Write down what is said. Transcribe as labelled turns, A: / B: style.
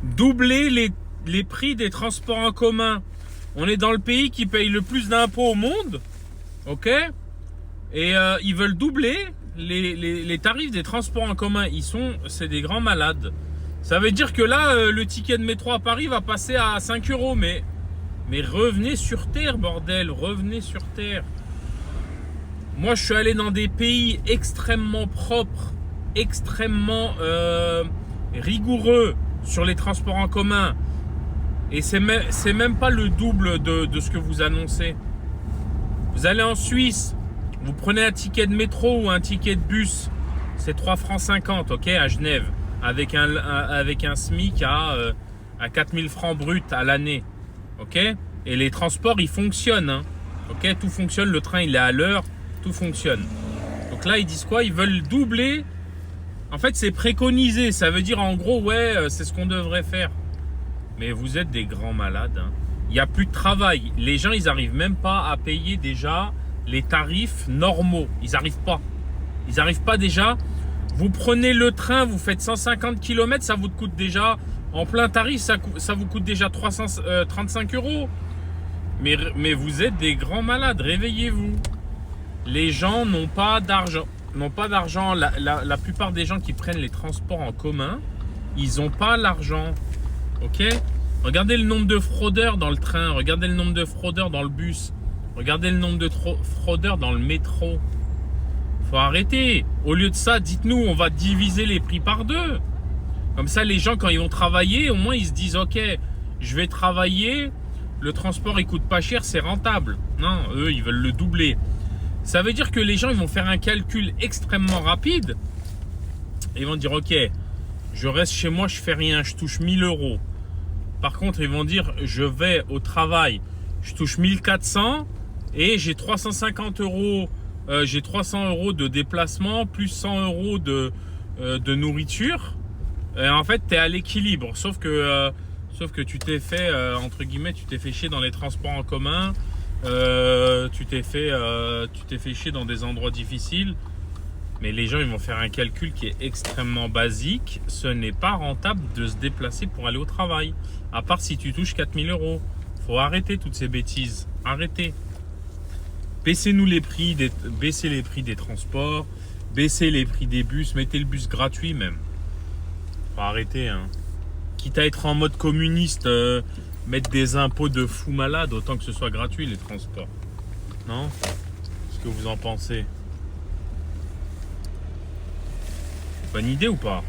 A: doubler les prix des transports en commun. On est dans le pays qui paye le plus d'impôts au monde, ok? Et ils veulent doubler les tarifs des transports en commun. C'est des grands malades. Ça veut dire que là, le ticket de métro à Paris va passer à 5 euros. Mais revenez sur terre, bordel. Revenez sur terre. Moi, je suis allé dans des pays extrêmement propres, extrêmement rigoureux sur les transports en commun. Et c'est même pas le double de ce que vous annoncez. Vous allez en Suisse, vous prenez un ticket de métro ou un ticket de bus, c'est 3 francs 50, ok, à Genève, avec un SMIC à 4000 francs bruts à l'année, ok. Et les transports, ils fonctionnent, hein, ok, tout fonctionne, le train il est à l'heure, tout fonctionne. Donc là, ils disent quoi? Ils veulent doubler. En fait, c'est préconisé, ça veut dire en gros, ouais, c'est ce qu'on devrait faire. Mais vous êtes des grands malades, hein. Il n'y a plus de travail. Les gens, ils n'arrivent même pas à payer déjà les tarifs normaux. Ils n'arrivent pas. Ils n'arrivent pas déjà. Vous prenez le train, vous faites 150 km, ça vous coûte déjà, en plein tarif, ça vous coûte déjà 335 euros. Mais vous êtes des grands malades, réveillez-vous. Les gens n'ont pas d'argent. La plupart des gens qui prennent les transports en commun, ils n'ont pas l'argent. Ok? Regardez le nombre de fraudeurs dans le train, regardez le nombre de fraudeurs dans le bus, regardez le nombre de fraudeurs dans le métro. Faut arrêter. Au lieu de ça, dites-nous, on va diviser les prix par 2. Comme ça, les gens, quand ils vont travailler, au moins ils se disent, ok, je vais travailler, le transport il coûte pas cher, c'est rentable. Non, eux, ils veulent le doubler. Ça veut dire que les gens, ils vont faire un calcul extrêmement rapide. Et ils vont dire, ok, je reste chez moi, je fais rien, je touche 1000 euros. Par contre, ils vont dire, je vais au travail, je touche 1400 et j'ai 350 euros, j'ai 300 euros de déplacement, plus 100 euros de nourriture. Et en fait, tu es à l'équilibre. Sauf que tu t'es fait, entre guillemets, tu t'es fait chier dans les transports en commun. Tu t'es fait chier dans des endroits difficiles. Mais les gens, ils vont faire un calcul qui est extrêmement basique. Ce n'est pas rentable de se déplacer pour aller au travail. À part si tu touches 4000 euros. Faut arrêter toutes ces bêtises. Arrêtez. Baissez-nous les prix, baissez les prix des transports. Baissez les prix des bus. Mettez le bus gratuit même. Faut arrêter, hein. Quitte à être en mode communiste, mettre des impôts de fou malade, autant que ce soit gratuit les transports. Non? Qu'est-ce que vous en pensez? Bonne idée ou pas?